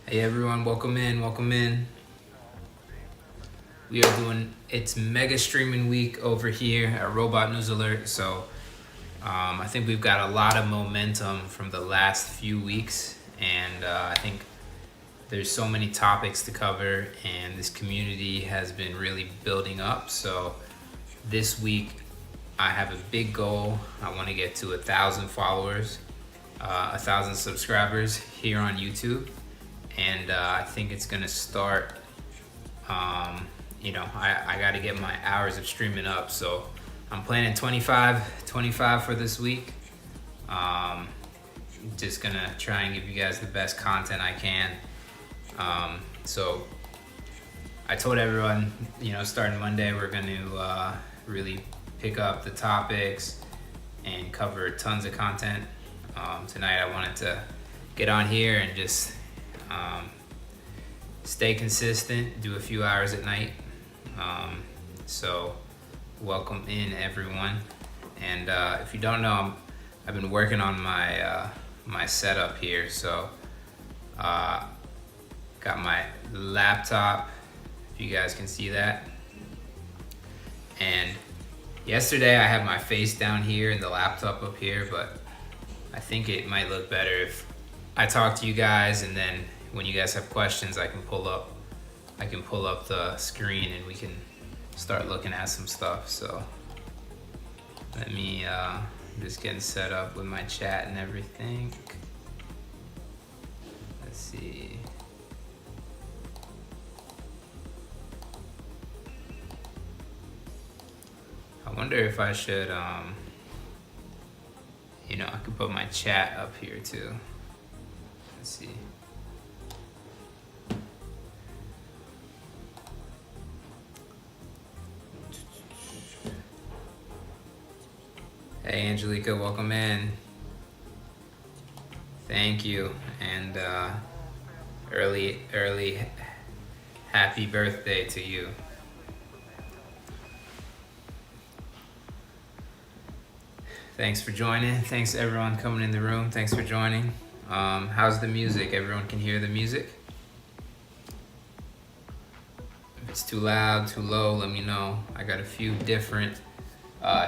Hey everyone, welcome in, welcome in. We are doing it's mega streaming week over here at Robot News Alert. So I think we've got a lot of momentum from the last few weeks, and I think there's so many topics to cover, and this community has been really building up. So this week I have a big goal. I want to get to 1,000 followers, 1,000 subscribers here on YouTube, and I think it's gonna start. I got to get my hours of streaming up, so I'm planning 25 for this week. Just gonna try and give you guys the best content I can. So I told everyone, starting Monday, we're gonna really pick up the topics and cover tons of content. Tonight I wanted to get on here and just stay consistent, do a few hours at night. So welcome in everyone. And if you don't know, I've been working on my setup here. So got my laptop, if you guys can see that. And yesterday I had my face down here and the laptop up here, but I think it might look better if I talk to you guys, and then when you guys have questions, I can pull up the screen and we can start looking at some stuff. So let me just getting set up with my chat and everything. Let's see. I wonder if I should I could put my chat up here too. Let's see. Hey Angelica, welcome in. Thank you, and early happy birthday to you. Thanks for joining. Thanks everyone coming in the room. Thanks for joining. How's the music? Everyone can hear the music? If it's too loud, too low, let me know. I got a few different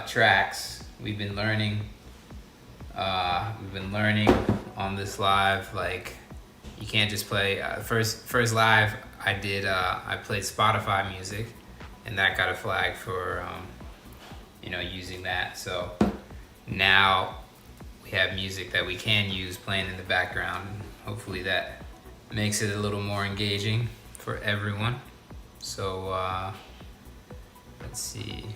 tracks we've been learning. On this live, like you can't just play first live I did. I played Spotify music, and that got a flag for using that. So now we have music that we can use playing in the background. Hopefully that makes it a little more engaging for everyone. So let's see.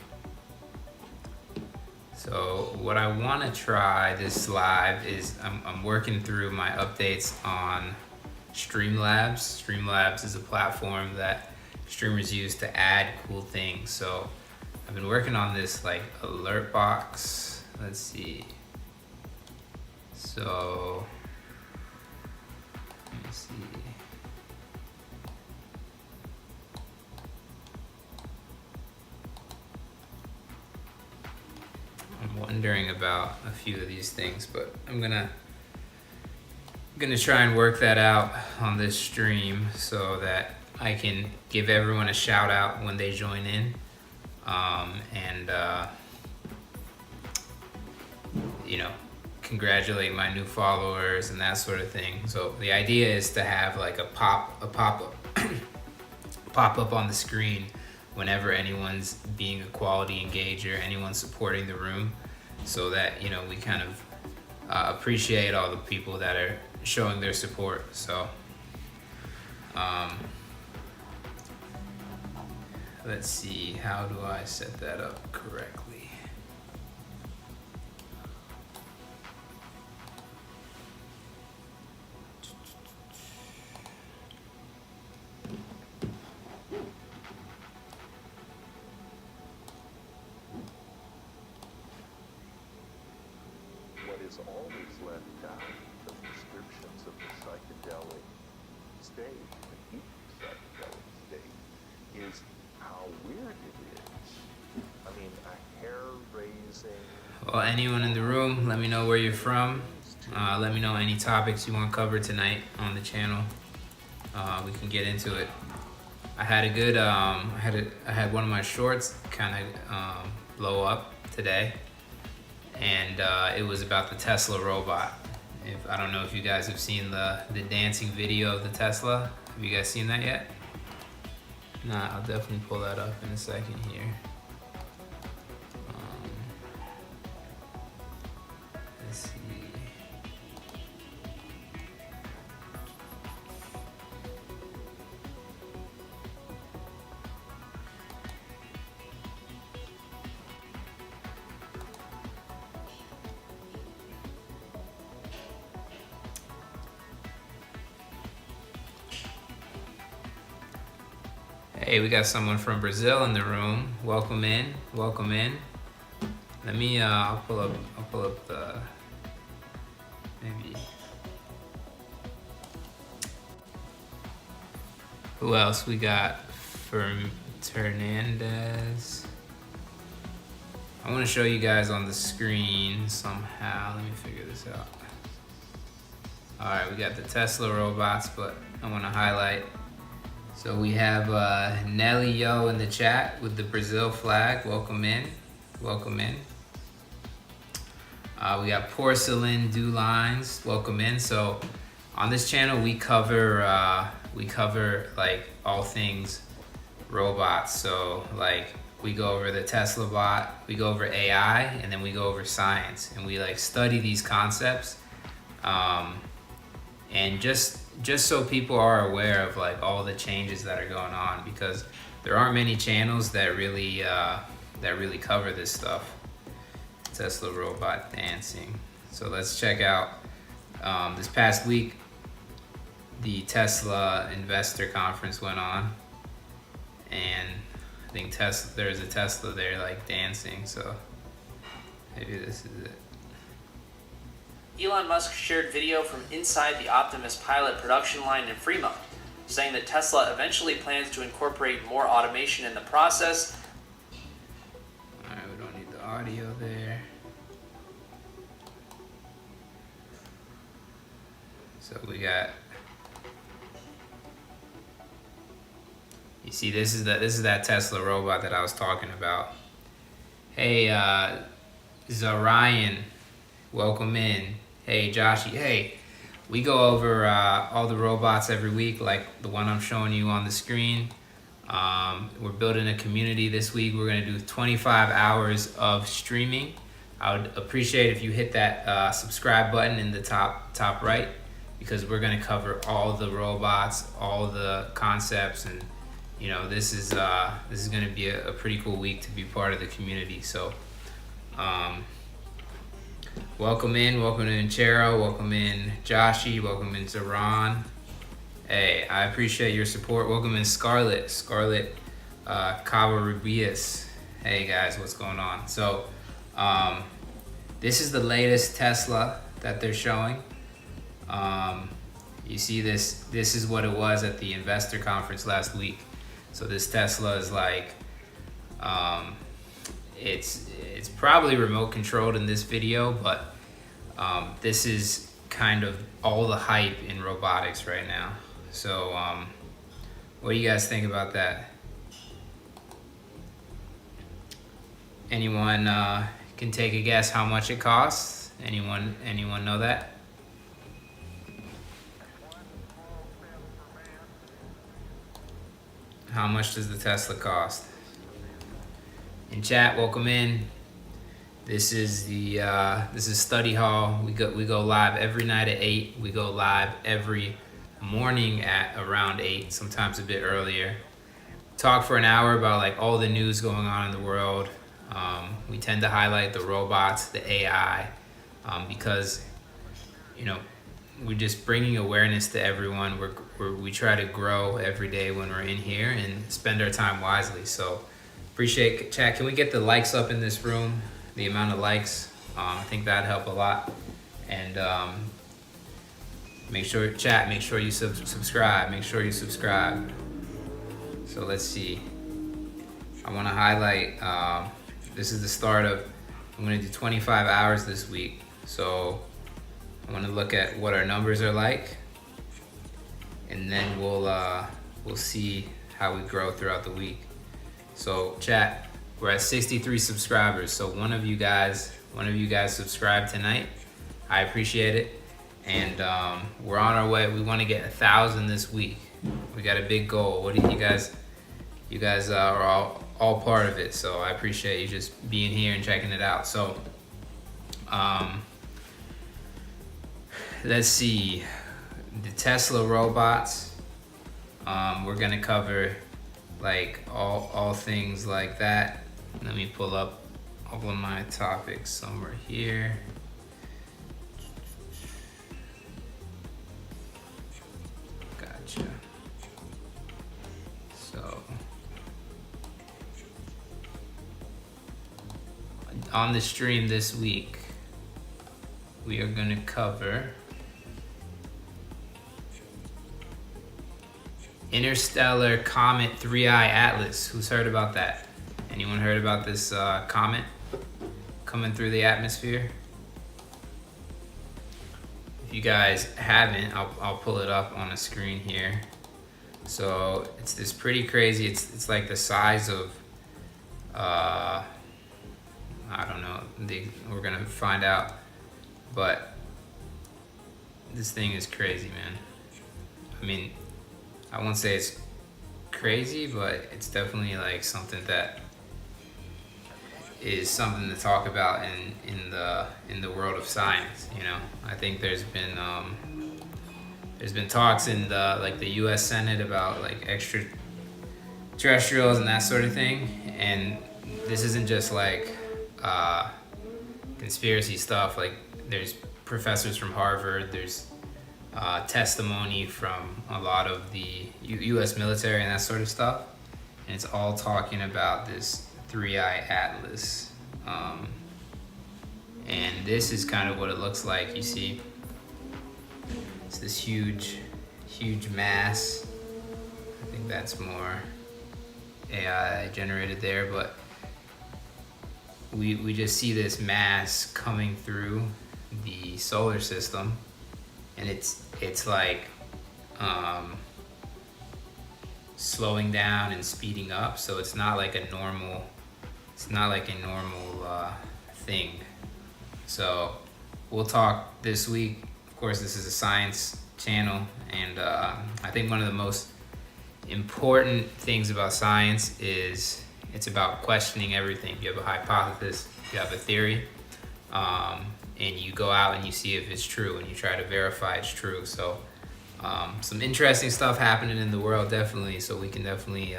So what I want to try this live is I'm working through my updates on Streamlabs. Streamlabs is a platform that streamers use to add cool things. So I've been working on this like alert box. Let's see. So let me see. I'm wondering about a few of these things, but I'm gonna try and work that out on this stream so that I can give everyone a shout out when they join in, and congratulate my new followers and that sort of thing. So the idea is to have like a pop up pop up on the screen whenever anyone's being a quality engager, anyone's supporting the room, so that we kind of appreciate all the people that are showing their support. So let's see, how do I set that up correctly? Is always left out of descriptions of the psychedelic state, the deep psychedelic state, is how weird it is. I mean, a hair-raising... Well, anyone in the room, let me know where you're from. Let me know any topics you want covered tonight on the channel. we can get into it. I had a good I had one of my shorts kind of blow up today, and it was about the Tesla robot. I don't know if you guys have seen the dancing video of the Tesla. Have you guys seen that yet? Nah, I'll definitely pull that up in a second here. Let's see. Hey, we got someone from Brazil in the room. Welcome in. Welcome in. Let me. I'll pull up the. Maybe. Who else we got? Fernandez. I want to show you guys on the screen somehow. Let me figure this out. All right, we got the Tesla robots, but I want to highlight. So we have Nelly Yo in the chat with the Brazil flag. Welcome in. Welcome in. We got Porcelain Do Lines. Welcome in. So on this channel, we cover like all things robots. So like we go over the Tesla bot, we go over AI, and then we go over science, and we like study these concepts. And just so people are aware of like all the changes that are going on, because there aren't many channels that really cover this stuff. Tesla robot dancing. So let's check out this past week. The Tesla investor conference went on, and I think there's a Tesla there like dancing. So maybe this is it. Elon Musk shared video from inside the Optimus pilot production line in Fremont, saying that Tesla eventually plans to incorporate more automation in the process. Alright, we don't need the audio there. So we got, you see, this is that Tesla robot that I was talking about. Hey, Zarian, welcome in. Hey, Joshy. Hey, we go over all the robots every week, like the one I'm showing you on the screen. We're building a community this week. We're going to do 25 hours of streaming. I would appreciate if you hit that subscribe button in the top right, because we're going to cover all the robots, all the concepts, and you know, this is going to be a pretty cool week to be part of the community. So welcome in Chero, welcome in Joshy, welcome in Zaran. Hey, I appreciate your support. Welcome in Scarlett Cavarrubias. Hey guys, what's going on? So this is the latest Tesla that they're showing. You see this is what it was at the investor conference last week. So this Tesla is like, it's probably remote controlled in this video, but this is kind of all the hype in robotics right now. So what do you guys think about that? Anyone can take a guess how much it costs? Anyone know that? How much does the Tesla cost? In chat, welcome in. This is Study Hall. We go live every night at 8. We go live every morning at around 8, sometimes a bit earlier. Talk for an hour about like all the news going on in the world. We tend to highlight the robots, the AI, because you know, we're just bringing awareness to everyone. We try to grow every day when we're in here and spend our time wisely. So appreciate chat. Can we get the likes up in this room? The amount of likes, I think that'd help a lot. And make sure you subscribe. Make sure you subscribe. So let's see. I want to highlight. This is the start of. I'm going to do 25 hours this week. So I want to look at what our numbers are like. and then we'll see how we grow throughout the week. So chat, we're at 63 subscribers. So one of you guys subscribed tonight. I appreciate it, and we're on our way. We want to get 1,000 this week. We got a big goal. What do you guys? You guys are all part of it. So I appreciate you just being here and checking it out. So let's see, the Tesla robots. We're gonna cover like all things like that. Let me pull up all of my topics somewhere here. Gotcha. So on the stream this week, we are gonna cover Interstellar Comet 3i Atlas. Who's heard about that? Anyone heard about this comet coming through the atmosphere? If you guys haven't, I'll pull it up on the screen here. So it's this pretty crazy. It's like the size of I don't know. We're gonna find out, but this thing is crazy, man. I mean, I won't say it's crazy, but it's definitely like something that is something to talk about in the world of science. You know, I think there's been talks in the U.S. Senate about like extraterrestrials and that sort of thing, and this isn't just like conspiracy stuff. Like, there's professors from Harvard, there's testimony from a lot of the U.S. military and that sort of stuff, and it's all talking about this 3i Atlas, and this is kind of what it looks like. You see, it's this huge mass. I think that's more AI generated there, but we just see this mass coming through the solar system, and it's like slowing down and speeding up. So it's not like a normal thing. So we'll talk this week. Of course, this is a science channel, and I think one of the most important things about science is it's about questioning everything. You have a hypothesis, you have a theory, and you go out and you see if it's true, and you try to verify it's true. So some interesting stuff happening in the world, definitely. So we can definitely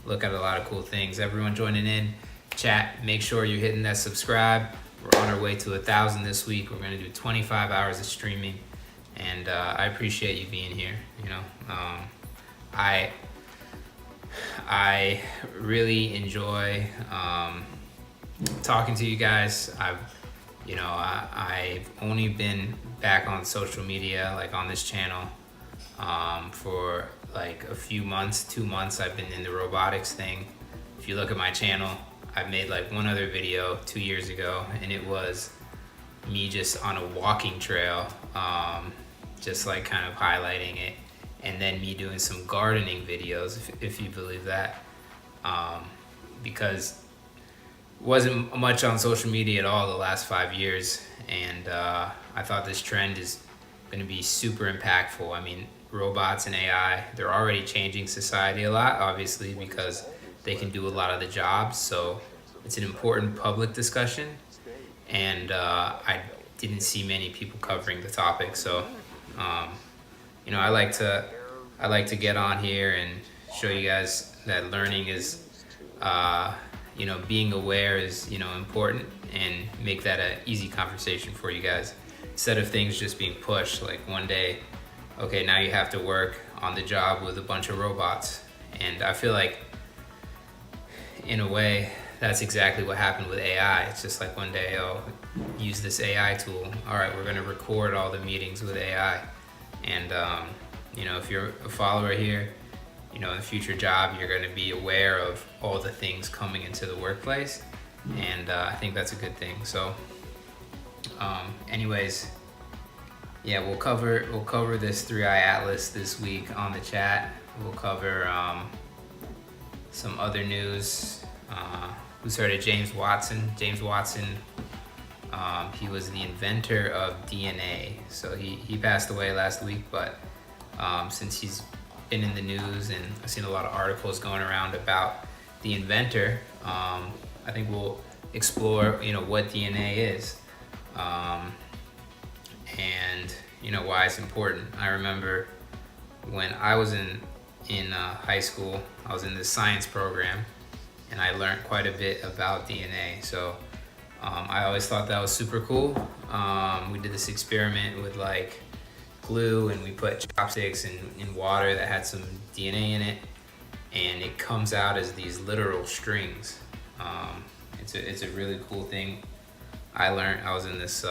look at a lot of cool things. Everyone joining in, chat, make sure you're hitting that subscribe. We're on our way to 1,000 this week. We're gonna do 25 hours of streaming, and I appreciate you being here. You know, I really enjoy talking to you guys. I've only been back on social media, like on this channel, for like a few months, 2 months. I've been in the robotics thing. If you look at my channel, I've made like one other video 2 years ago, and it was me just on a walking trail, just like kind of highlighting it, and then me doing some gardening videos, if you believe that, because wasn't much on social media at all the last 5 years, and I thought this trend is going to be super impactful. I mean, robots and AI, they're already changing society a lot, obviously, because they can do a lot of the jobs. So it's an important public discussion, and I didn't see many people covering the topic. So I like to get on here and show you guys that learning is being aware is important, and make that an easy conversation for you guys, instead of things just being pushed like one day, okay, now you have to work on the job with a bunch of robots. And I feel like in a way that's exactly what happened with AI. It's just like one day, use this AI tool, all right, we're going to record all the meetings with AI. And if you're a follower here, in a future job, you're going to be aware of all the things coming into the workplace, and I think that's a good thing. So anyways, yeah, we'll cover this 3i Atlas this week on the chat. We'll cover some other news. Who's heard of James Watson? James Watson, he was the inventor of DNA. So he passed away last week, but since he's been in the news and I've seen a lot of articles going around about the inventor, I think we'll explore, what DNA is, and why it's important. I remember when I was in high school, I was in this science program, and I learned quite a bit about DNA. So I always thought that was super cool. We did this experiment with like glue, and we put chopsticks in water that had some DNA in it, and it comes out as these literal strings. It's a really cool thing. I learned. I was in this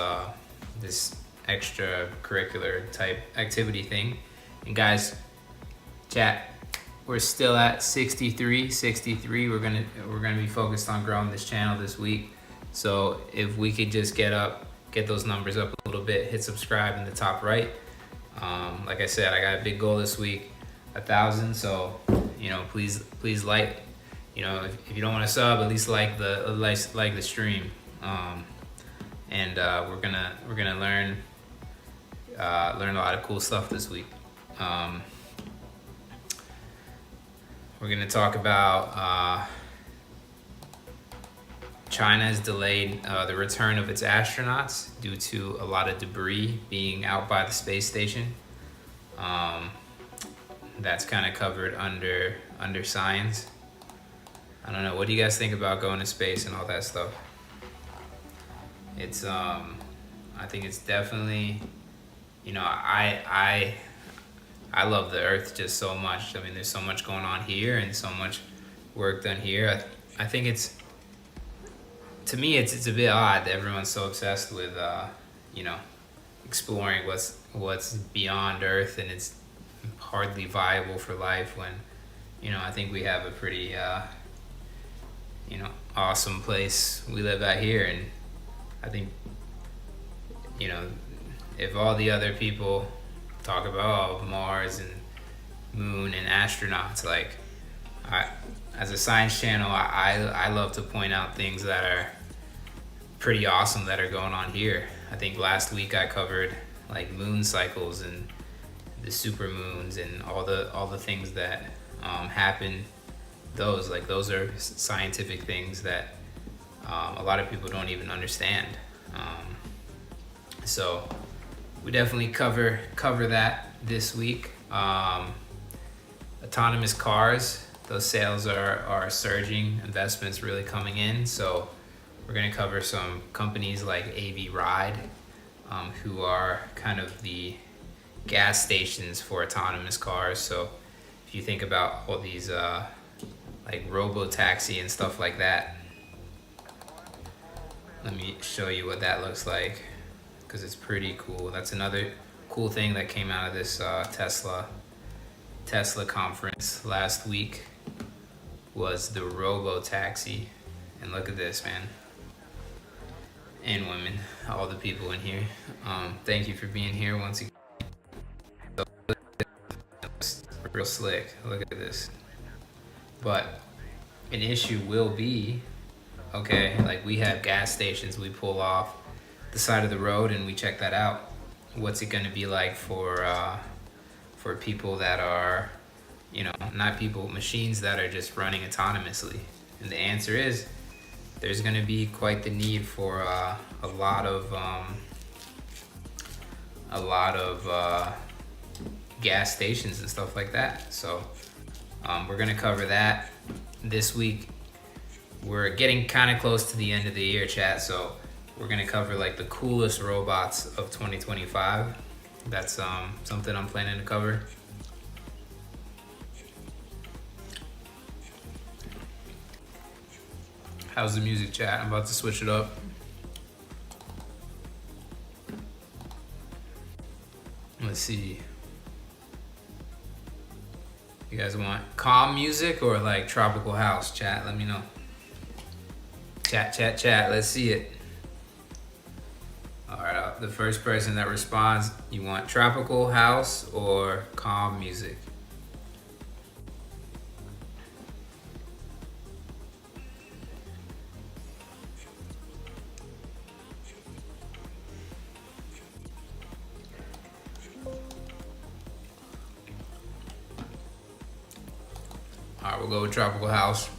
this extracurricular type activity thing, and guys, chat, we're still at 63. We're gonna be focused on growing this channel this week. So if we could just get those numbers up a little bit, hit subscribe in the top right. Like I said, I got a big goal this week, 1,000. So please like. If you don't want to sub, at least like the stream. And we're gonna learn a lot of cool stuff this week. We're gonna talk about China has delayed the return of its astronauts due to a lot of debris being out by the space station. That's kind of covered under science. I don't know. What do you guys think about going to space and all that stuff? It's I think it's definitely, I love the Earth just so much. I mean, there's so much going on here and so much work done here. I think to me it's a bit odd that everyone's so obsessed with exploring what's beyond Earth, and it's hardly viable for life when I think we have a pretty awesome place we live out here. And I think if all the other people talk about Mars and Moon and astronauts, like as a science channel, I love to point out things that are pretty awesome that are going on here. I think last week I covered like moon cycles and the super moons and all the things that happen. Those are scientific things that a lot of people don't even understand. So we definitely cover that this week. Autonomous cars, those sales are surging, investments really coming in. So we're going to cover some companies like AV Ride, who are kind of the gas stations for autonomous cars. So if you think about all these like robo-taxi and stuff like that, let me show you what that looks like, because it's pretty cool. That's another cool thing that came out of this Tesla conference last week, was the robo-taxi. And look at this, man. And women, all the people in here. Thank you for being here once again. It's real slick. Look at this. But an issue will be, okay, like we have gas stations, we pull off the side of the road and we check that out. What's it going to be like for people that are, not people, machines that are just running autonomously? And the answer is, there's going to be quite the need for a lot of gas stations and stuff like that. So we're going to cover that this week. We're getting kind of close to the end of the year, chat, so we're going to cover like the coolest robots of 2025. That's something I'm planning to cover. How's the music, chat? I'm about to switch it up. Let's see. You guys want calm music or like tropical house, chat? Let me know. Chat. Let's see it. All right, the first person that responds. You want tropical house or calm music? All right, we'll go with tropical house.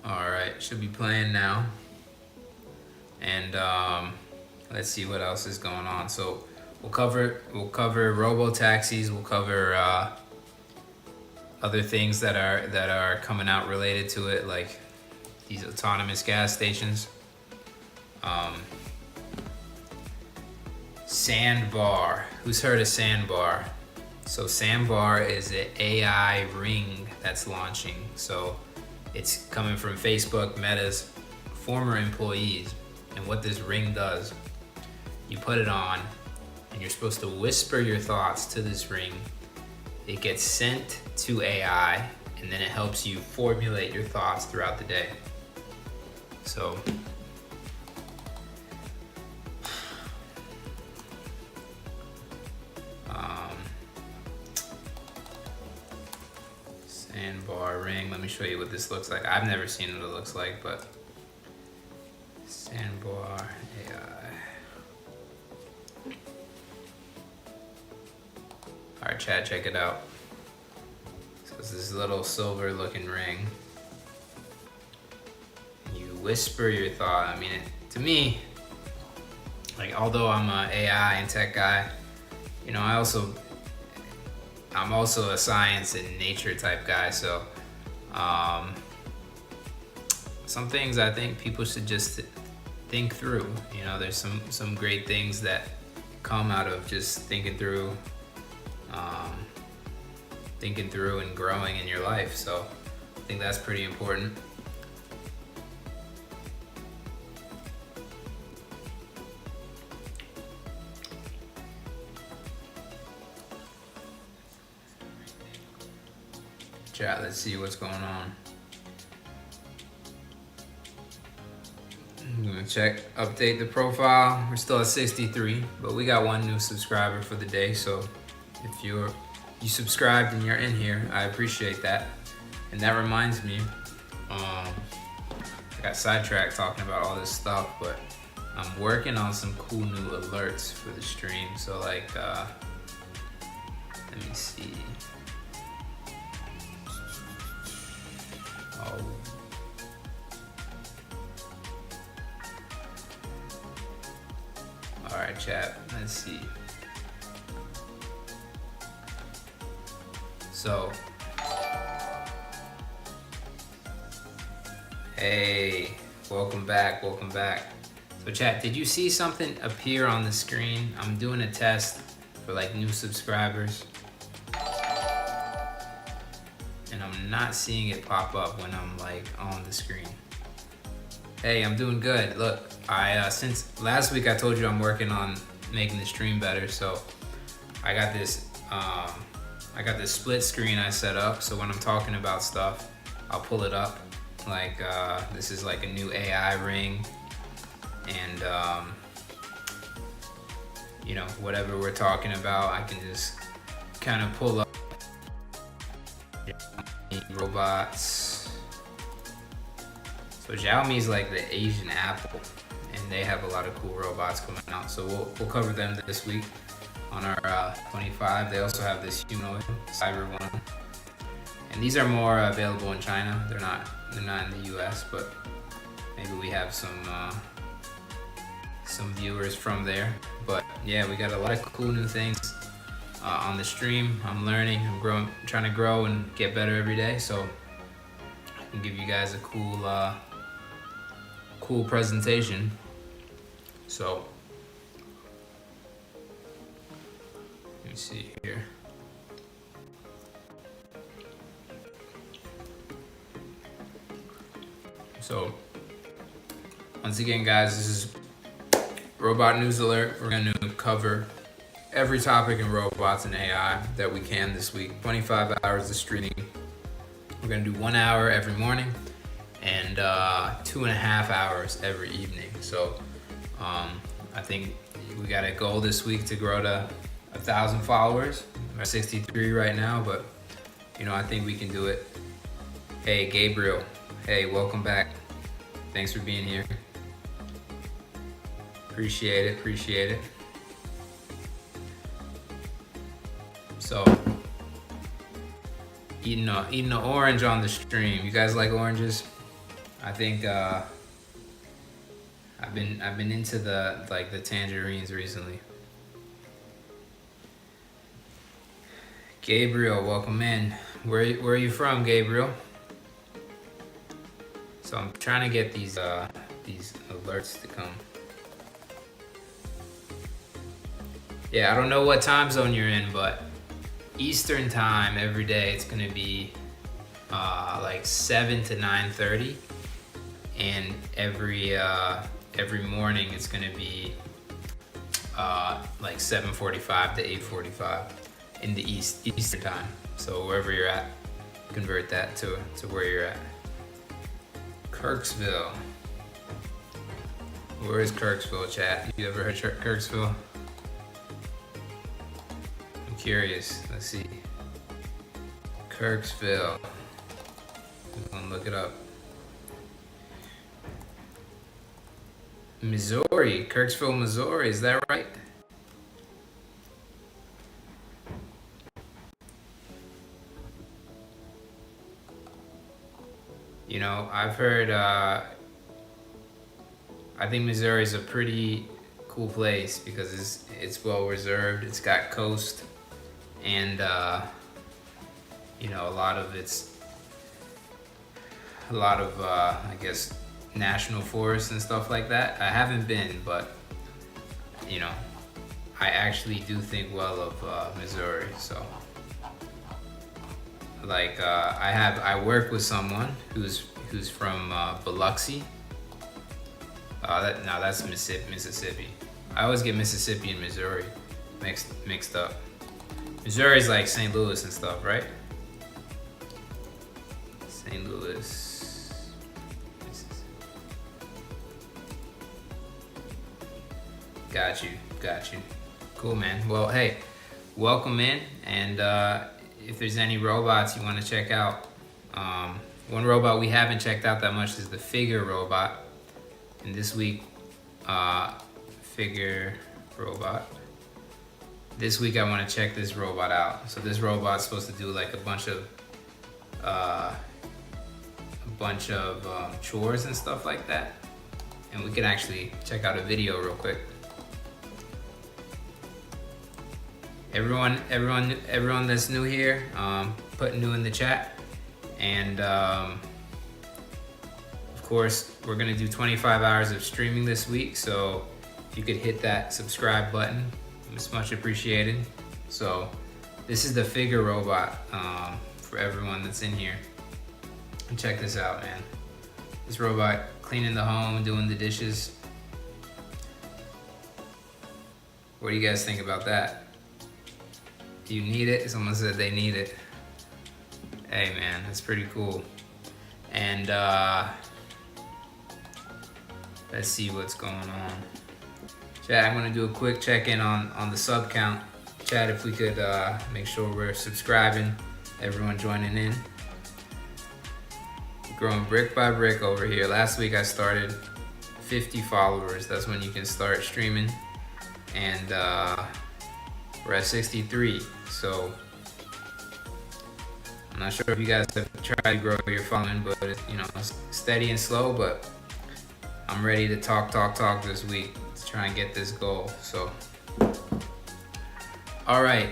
All right, should be playing now. And let's see what else is going on. So we'll cover robo taxis. We'll cover other things that are coming out related to it, like these autonomous gas stations. Sandbar. Who's heard of Sandbar? So Sandbar is an AI ring that's launching. So it's coming from Facebook, Meta's former employees. And what this ring does, you put it on and you're supposed to whisper your thoughts to this ring. It gets sent to AI and then it helps you formulate your thoughts throughout the day. So Sandbar ring. Let me show you what this looks like. I've never seen what it looks like, but Sandbar AI. Alright, chat, check it out. So it's this little silver looking ring. You whisper your thought. I mean, to me, like, although I'm a AI and tech guy, you know, I'm also a science and nature type guy, so some things I think people should just think through. You know, there's some great things that come out of just thinking through and growing in your life. So I think that's pretty important. Chat, let's see what's going on. I'm gonna check, update the profile. We're still at 63, but we got one new subscriber for the day. So if you subscribed and you're in here, I appreciate that. And that reminds me, I got sidetracked talking about all this stuff, but I'm working on some cool new alerts for the stream. So like, let me see. Oh. All right, chat, let's see. So, hey, welcome back. So chat, did you see something appear on the screen? I'm doing a test for like new subscribers. And I'm not seeing it pop up when I'm like on the screen. Hey, I'm doing good. Look, since last week I told you I'm working on making the stream better, so I got this split screen I set up, so when I'm talking about stuff, I'll pull it up. Like this is like a new AI ring, and you know, whatever we're talking about, I can just kind of pull up. Robots. So Xiaomi is like the Asian Apple, and they have a lot of cool robots coming out. So we'll cover them this week on our 25. They also have this humanoid cyber one, and these are more available in China. They're not in the US, but maybe we have some viewers from there. But yeah, we got a lot of cool new things on the stream. I'm learning, I'm growing, trying to grow and get better every day, so I can give you guys a cool presentation. So let me see here. So once again, guys, this is Robot News Alert. We're going to cover every topic in robots and AI that we can this week. 25 hours of streaming. We're going to do 1 hour every morning, and 2.5 hours every evening. So I think we got a goal this week to grow to 1,000 followers. We're at 63 right now, but I think we can do it. Hey, Gabriel. Hey, welcome back. Thanks for being here. Appreciate it. So, eating an orange on the stream. You guys like oranges? I think I've been into the tangerines recently. Gabriel, welcome in. Where are you from, Gabriel? So I'm trying to get these alerts to come. Yeah, I don't know what time zone you're in, but Eastern time every day it's gonna be like 7 to 9:30, and every morning it's gonna be like 7:45 to 8:45 in the Eastern time. So wherever you're at, convert that to where you're at. Kirksville. Where is Kirksville, chat? You ever heard Kirksville? I'm curious. Let's see. Kirksville. I'm gonna look it up. Missouri. Kirksville, Missouri. Is that right? I've heard, I think Missouri is a pretty cool place because it's well reserved. It's got coast, and a lot of I guess national forests and stuff like that. I haven't been, but I actually do think well of Missouri. So I work with someone who's from Biloxi. That's Mississippi. I always get Mississippi and Missouri mixed up. Missouri's like St. Louis and stuff, right? St. Louis. Got you. Cool, man. Well, hey, welcome in, and if there's any robots you want to check out, one robot we haven't checked out that much is the Figure robot. And this week, Figure robot. This week I want to check this robot out. So this robot's supposed to do like a bunch of chores and stuff like that. And we can actually check out a video real quick. Everyone that's new here, put new in the chat. And of course, we're gonna do 25 hours of streaming this week. So if you could hit that subscribe button, it's much appreciated. So this is the Figure robot for everyone that's in here. And check this out, man. This robot cleaning the home, doing the dishes. What do you guys think about that? Do you need it? Someone said they need it. Hey man, that's pretty cool. And let's see what's going on. Chat, I'm gonna do a quick check-in on the sub count. Chat, if we could make sure we're subscribing, everyone joining in. Growing brick by brick over here. Last week I started 50 followers. That's when you can start streaming. And we're at 63. So I'm not sure if you guys have tried to grow your following, but it's steady and slow, but I'm ready to talk this week to try and get this goal. So all right,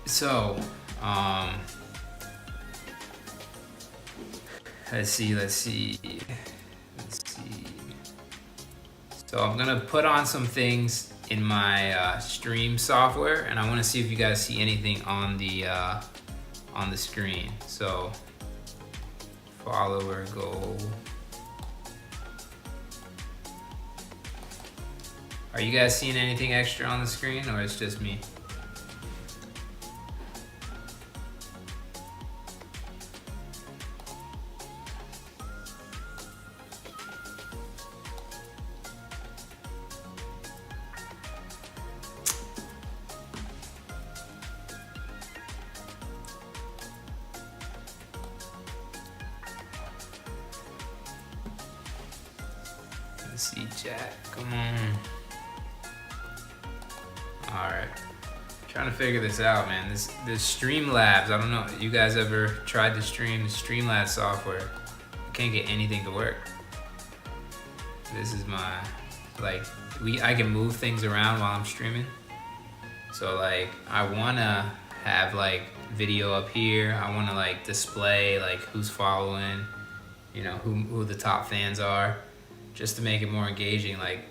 so let's see. So I'm gonna put on some things in my stream software, and I want to see if you guys see anything on the screen. So follower goal. Are you guys seeing anything extra on the screen, or it's just me? Let's see, chat. Come on. All right. Trying to figure this out, man. This Streamlabs. I don't know. You guys ever tried to stream the Streamlabs software? I can't get anything to work. This is my I can move things around while I'm streaming. So like I wanna have like video up here. I wanna like display like who's following, you know, who the top fans are, just to make it more engaging. Like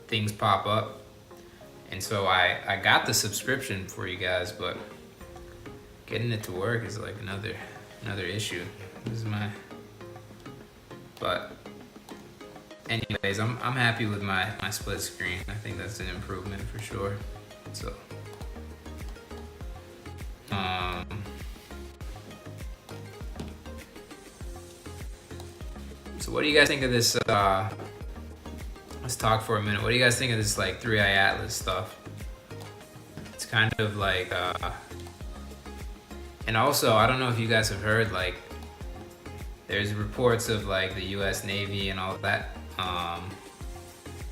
things pop up. And so I got the subscription for you guys, but getting it to work is like another issue. But anyways, I'm happy with my split screen. I think that's an improvement for sure. So so what do you guys think of this? Let's talk for a minute. What do you guys think of this like 3i Atlas stuff? It's kind of like and also I don't know if you guys have heard, like there's reports of like the US Navy and all that.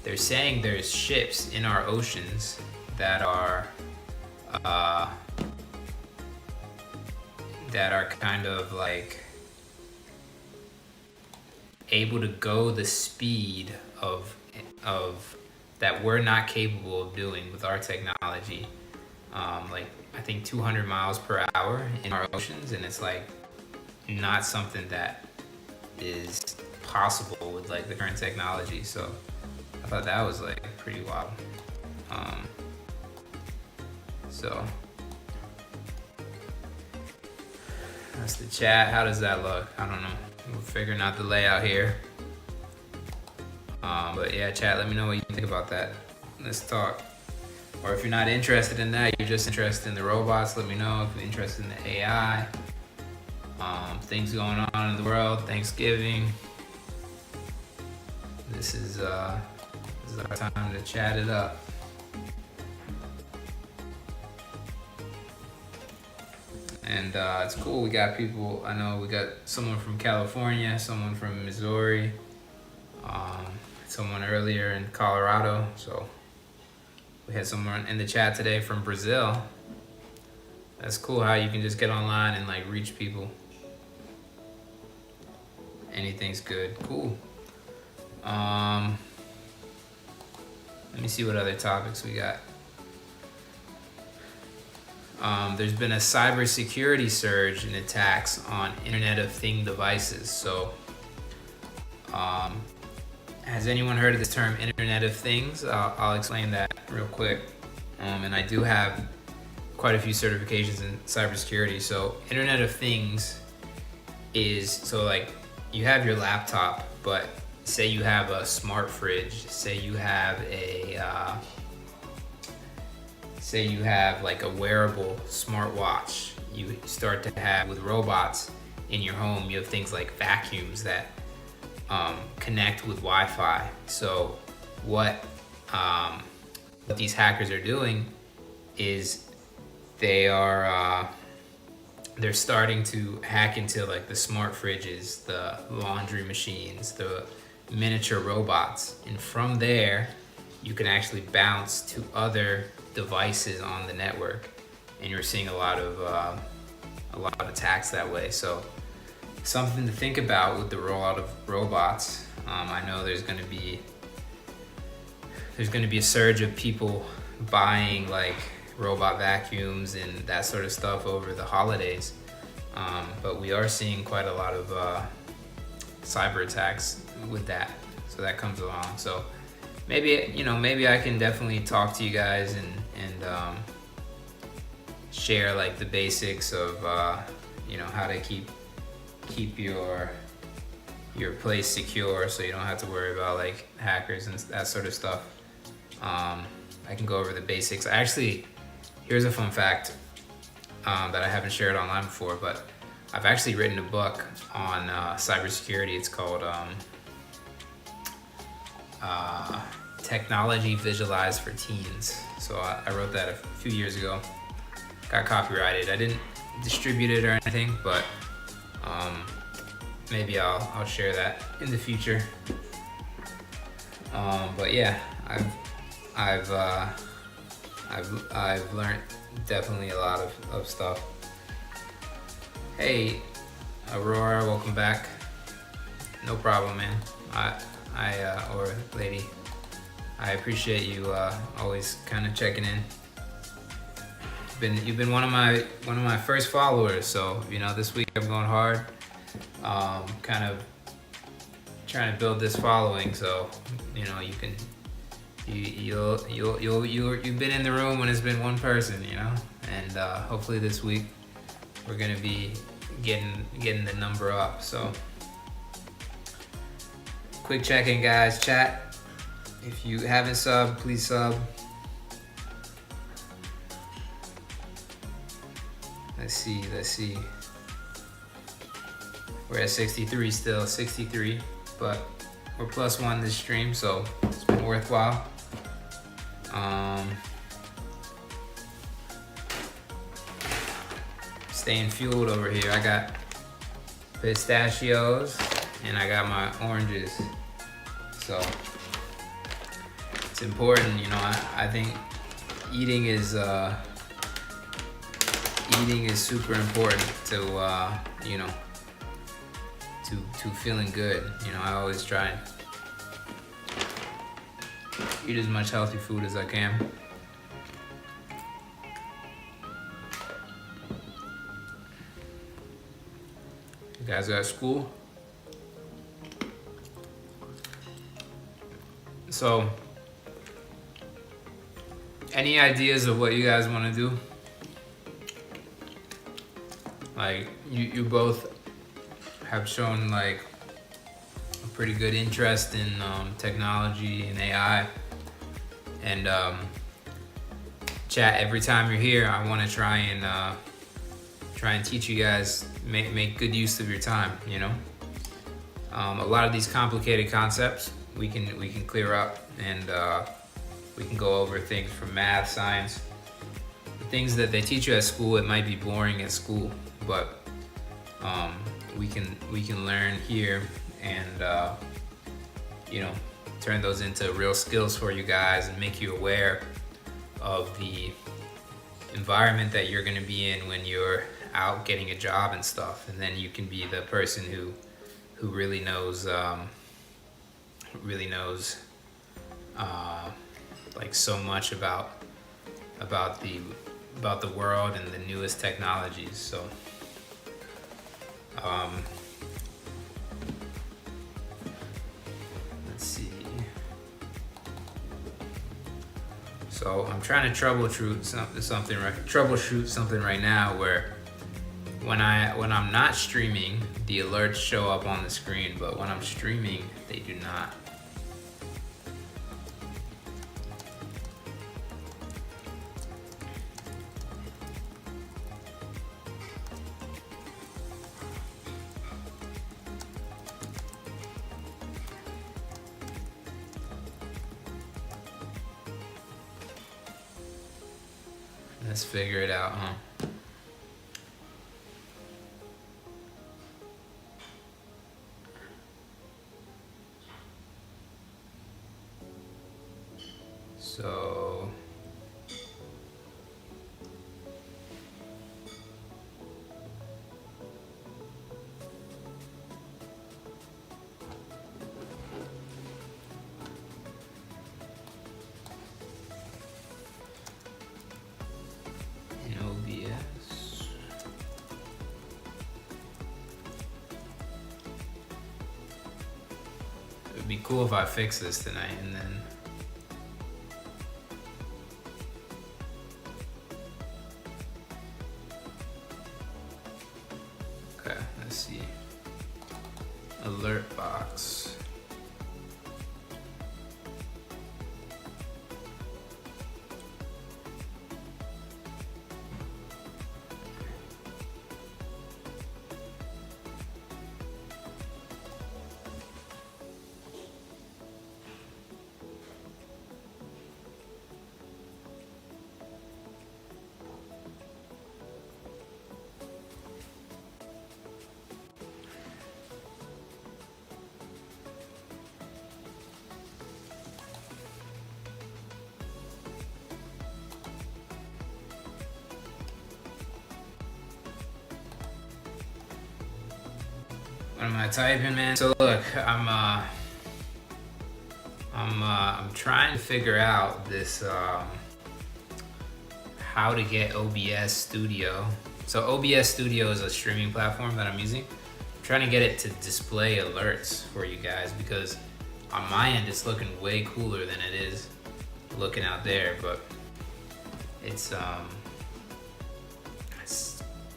They're saying there's ships in our oceans that are kind of like able to go the speed of that we're not capable of doing with our technology. Like I think 200 miles per hour in our oceans, and it's like not something that is possible with like the current technology. So I thought that was like pretty wild. So that's the chat. How does that look? I don't know. We're figuring out the layout here. But yeah, chat, let me know what you think about that. Let's talk. Or if you're not interested in that, you're just interested in the robots, let me know. If you're interested in the AI, things going on in the world, Thanksgiving. This is our time to chat it up. And it's cool. We got people. I know we got someone from California, someone from Missouri, someone earlier in Colorado. So we had someone in the chat today from Brazil. That's cool how you can just get online and like reach people. Anything's good. Cool. Let me see what other topics we got. There's been a cybersecurity surge in attacks on Internet of Things devices. So, has anyone heard of this term Internet of Things? I'll explain that real quick. And I do have quite a few certifications in cybersecurity. So, Internet of Things is, so like you have your laptop, but say you have a smart fridge, say you have like a wearable smartwatch. You start to have, with robots in your home, you have things like vacuums that connect with Wi-Fi. So what these hackers are doing is they're starting to hack into like the smart fridges, the laundry machines, the miniature robots, and from there you can actually bounce to other devices on the network, and you're seeing a lot of attacks that way. So something to think about with the rollout of robots. I know there's going to be a surge of people buying like robot vacuums and that sort of stuff over the holidays, but we are seeing quite a lot of cyber attacks with that. So that comes along. So maybe I can definitely talk to you guys and share like the basics of how to keep your place secure, so you don't have to worry about like hackers and that sort of stuff. I can go over the basics. Here's a fun fact that I haven't shared online before, but I've actually written a book on cybersecurity. It's called Technology Visualized for Teens. So I wrote that a few years ago. Got copyrighted. I didn't distribute it or anything, but maybe I'll share that in the future. But yeah, I've learned definitely a lot of stuff. Hey, Aurora, welcome back. No problem, man. Or lady, I appreciate you always kind of checking in. You've been one of my first followers, so this week I'm going hard. Kind of trying to build this following, so you've been in the room when it's been one person, and hopefully this week we're gonna be getting the number up. So quick check-in, guys. Chat, if you haven't subbed, please sub. Let's see. We're at 63 still, 63, but we're +1 this stream, so it's been worthwhile. Staying fueled over here. I got pistachios and I got my oranges, so it's important. I think eating is super important to to feeling good. I always try and eat as much healthy food as I can. You guys got school? So, any ideas of what you guys want to do? Like, you both have shown like a pretty good interest in technology and AI, and chat, every time you're here I want to try and teach you guys, make good use of your time. A lot of these complicated concepts we can clear up, and we can go over things from math, science, the things that they teach you at school. It might be boring at school, but we can learn here and turn those into real skills for you guys, and make you aware of the environment that you're going to be in when you're out getting a job and stuff. And then you can be the person who really knows like so much about the world and the newest technologies. So let's see. So I'm trying to troubleshoot something right now, where when I'm not streaming, the alerts show up on the screen, but when I'm streaming, they do not. Let's figure it out, huh? So in OBS. It would be cool if I fix this tonight, and then okay, let's see. Alert box. What am I typing, man? So look, I'm trying to figure out this how to get OBS Studio. So OBS Studio is a streaming platform that I'm using. I'm trying to get it to display alerts for you guys because on my end it's looking way cooler than it is looking out there, but it's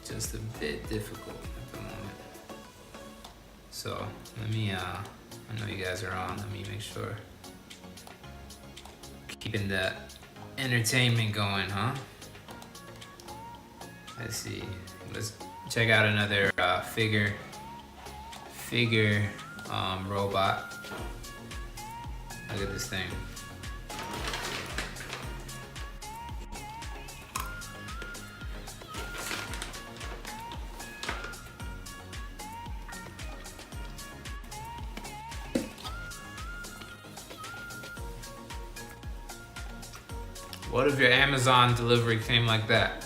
just a bit difficult at the moment. So let me I know you guys are on, let me make sure. Keeping the entertainment going, huh? Let's see. Let's check out another figure robot. Look at this thing. What if your Amazon delivery came like that?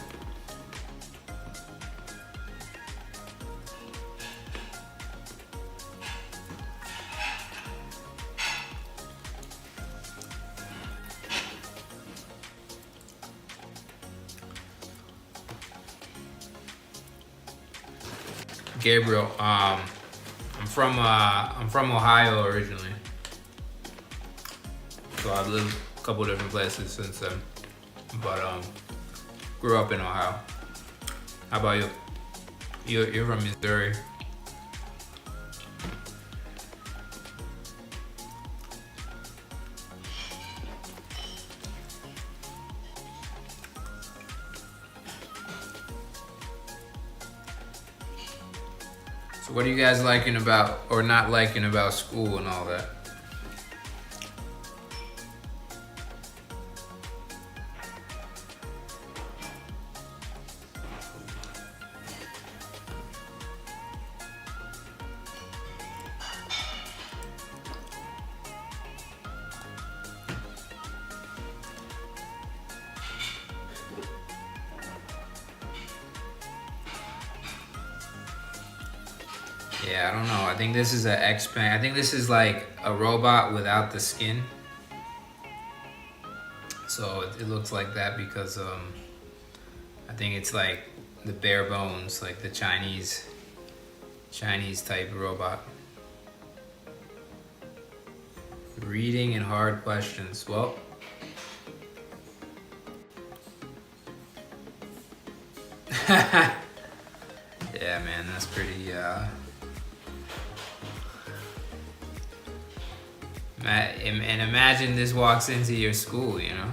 Gabriel, I'm from Ohio originally, so I've lived a couple different places since then, but grew up in Ohio. How about you? You're from Missouri. So what are you guys liking about or not liking about school and all that? Yeah, I don't know. I think this is an X-Bang. I think this is like a robot without the skin. So it looks like that because I think it's like the bare bones, like the Chinese type robot. Reading and hard questions. Well, yeah, man, that's pretty and imagine this walks into your school, you know?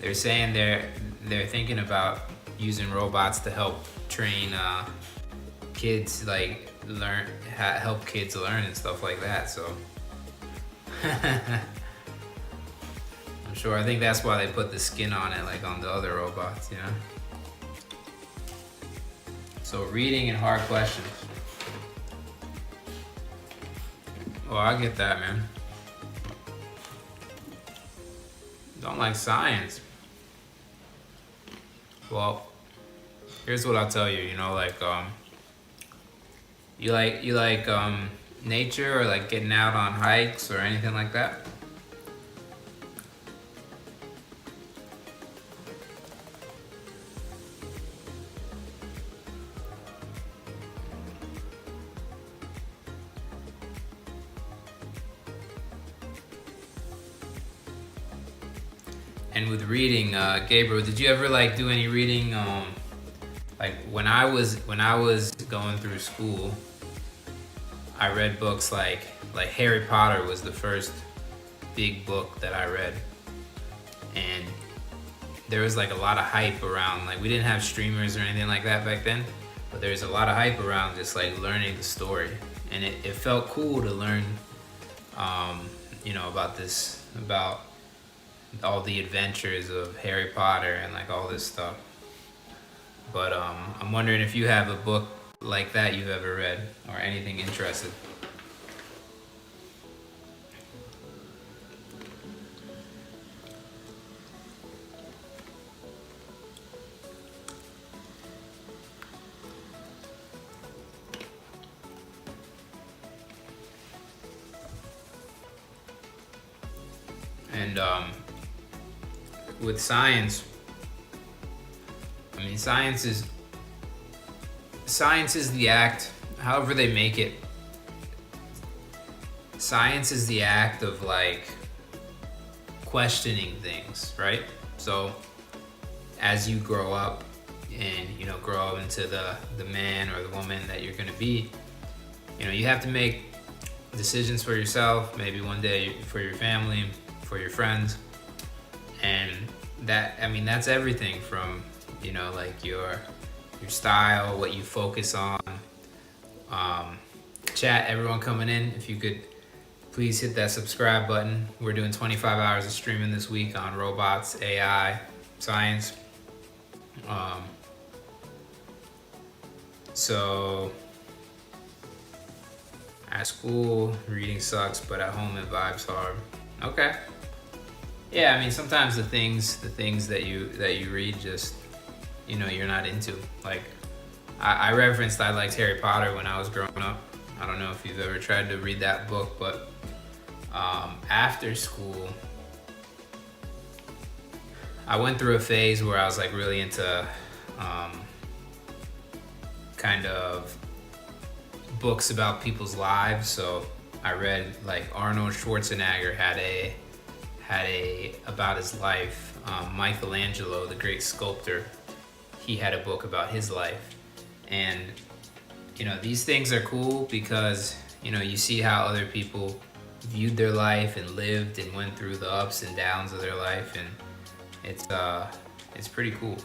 They're saying they're thinking about using robots to help train kids, like help kids learn and stuff like that, so. I'm sure, I think that's why they put the skin on it, like on the other robots, you know? So reading and hard questions. Oh, I get that, man. Don't like science. Well, here's what I'll tell you. You know, like you like nature or like getting out on hikes or anything like that? And with reading, Gabriel, did you ever like do any reading? Like when I was going through school, I read books like Harry Potter was the first big book that I read, and there was like a lot of hype around. Like we didn't have streamers or anything like that back then, but there's a lot of hype around just like learning the story, and it felt cool to learn, you know, about all the adventures of Harry Potter and like all this stuff. But I'm wondering if you have a book like that you've ever read or anything interesting. And with science, I mean, science is the act, however they make it. Science is the act of like questioning things, right? So as you grow up and grow up into the man or the woman that you're going to be, you have to make decisions for yourself, maybe one day for your family, for your friends. And that's everything from like your style, what you focus on. Chat, everyone coming in, if you could please hit that subscribe button. We're doing 25 hours of streaming this week on robots, AI, science. So at school, reading sucks, but at home it vibes hard. Okay. Yeah, I mean, sometimes the things that you read just you're not into. Like I referenced I liked Harry Potter when I was growing up. I don't know if you've ever tried to read that book, but after school, I went through a phase where I was like really into kind of books about people's lives. So I read like Arnold Schwarzenegger had a about his life. Michelangelo, the great sculptor, he had a book about his life. And these things are cool because you see how other people viewed their life and lived and went through the ups and downs of their life, and it's pretty cool.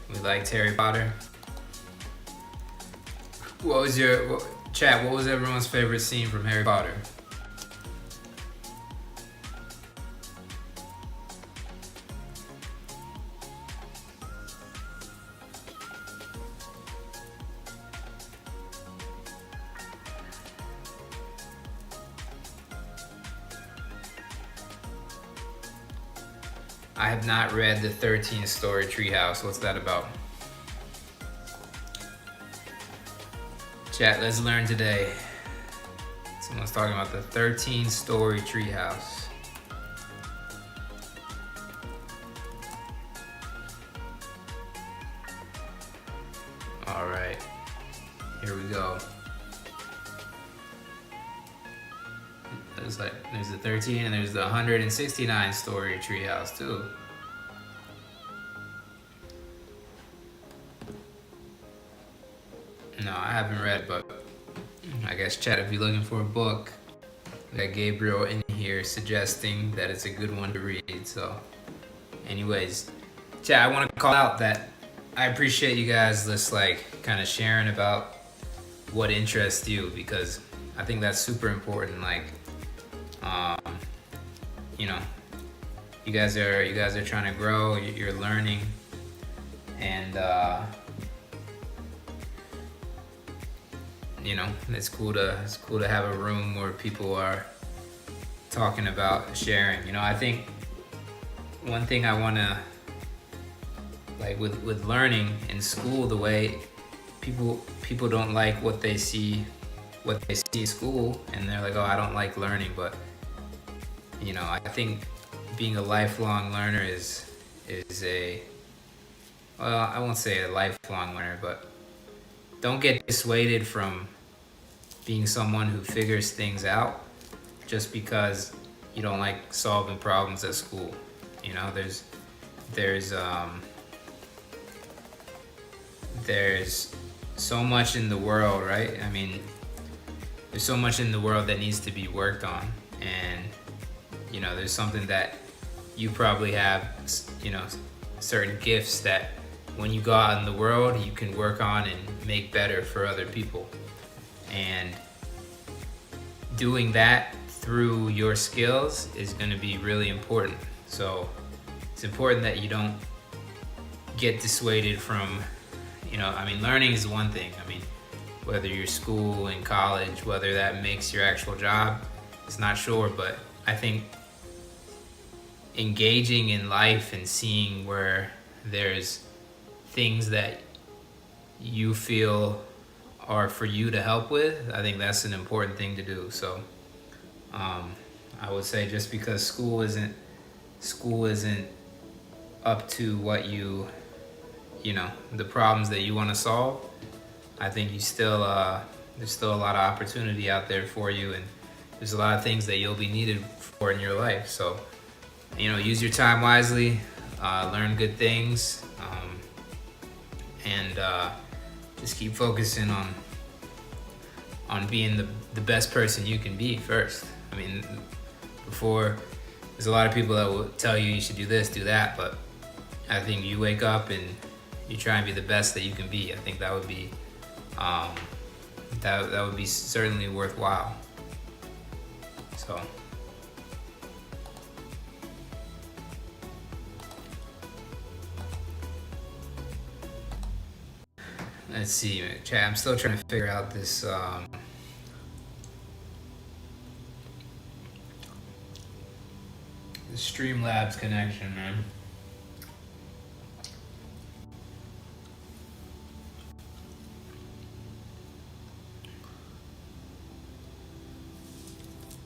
We liked Harry Potter. What was chat? What was everyone's favorite scene from Harry Potter? I have not read the 13-story treehouse. What's that about? Chat, let's learn today. Someone's talking about the 13-story treehouse. All right, here we go. There's the 13 and there's the 169-story treehouse too. No, I haven't read, but I guess chat, if you're looking for a book, we got Gabriel in here suggesting that it's a good one to read. So anyways, chat, I want to call out that I appreciate you guys just like kind of sharing about what interests you, because I think that's super important. Like you guys are trying to grow, you're learning, and it's cool to have a room where people are talking about sharing. I think one thing I want to like with learning in school, the way people don't like what they see in school, and they're like, oh, I don't like learning. But I think being a lifelong learner is a, well, I won't say a lifelong learner, but don't get dissuaded from being someone who figures things out just because you don't like solving problems at school. There's there's so much in the world, right? I mean, there's so much in the world that needs to be worked on, and you know, there's something that you probably have, you know, certain gifts that when you go out in the world, you can work on and make better for other people. And doing that through your skills is going to be really important. So it's important that you don't get dissuaded from, you know, I mean, learning is one thing. I mean, whether you're school and college, whether that makes your actual job, it's not sure, but I think engaging in life and seeing where there's things that you feel are for you to help with, I think that's an important thing to do. So I would say just because school isn't up to what you know, the problems that you want to solve, I think you still there's still a lot of opportunity out there for you, and there's a lot of things that you'll be needed for in your life. So, you know, use your time wisely, learn good things, and just keep focusing on being the best person you can be first. I mean, before, there's a lot of people that will tell you should do this, do that, but I think you wake up and you try and be the best that you can be. I think that would be that would be certainly worthwhile. So. Let's see, chat. I'm still trying to figure out this. The Streamlabs connection, man.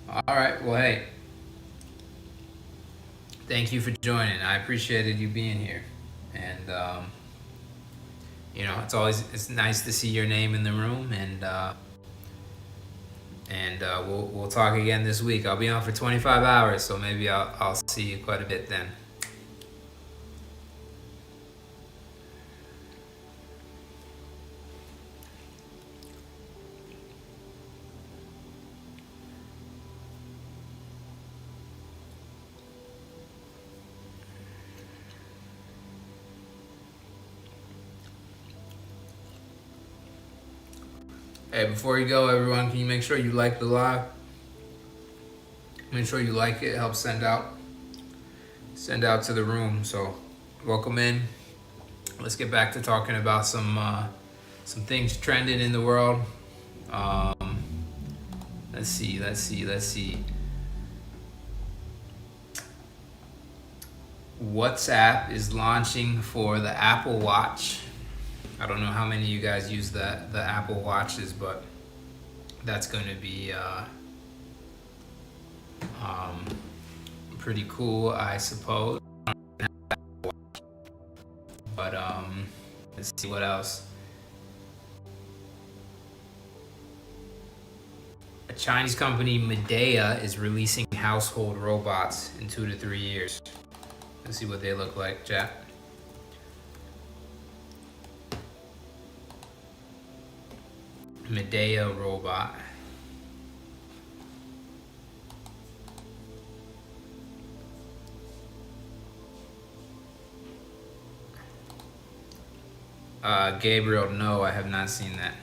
All right. Well, hey. Thank you for joining. I appreciated you being here, and you know, it's nice to see your name in the room, and we'll talk again this week. I'll be on for 25 hours, so maybe I'll see you quite a bit then. Hey, before you go, everyone, can you make sure you like the live? Make sure you like it. Help send out to the room. So, welcome in. Let's get back to talking about some things trending in the world. Let's see. WhatsApp is launching for the Apple Watch. I don't know how many of you guys use the Apple Watches, but that's going to be pretty cool, I suppose. But let's see what else. A Chinese company, Midea, is releasing household robots in 2 to 3 years. Let's see what they look like, chat. Midea robot. Gabriel, no, I have not seen that.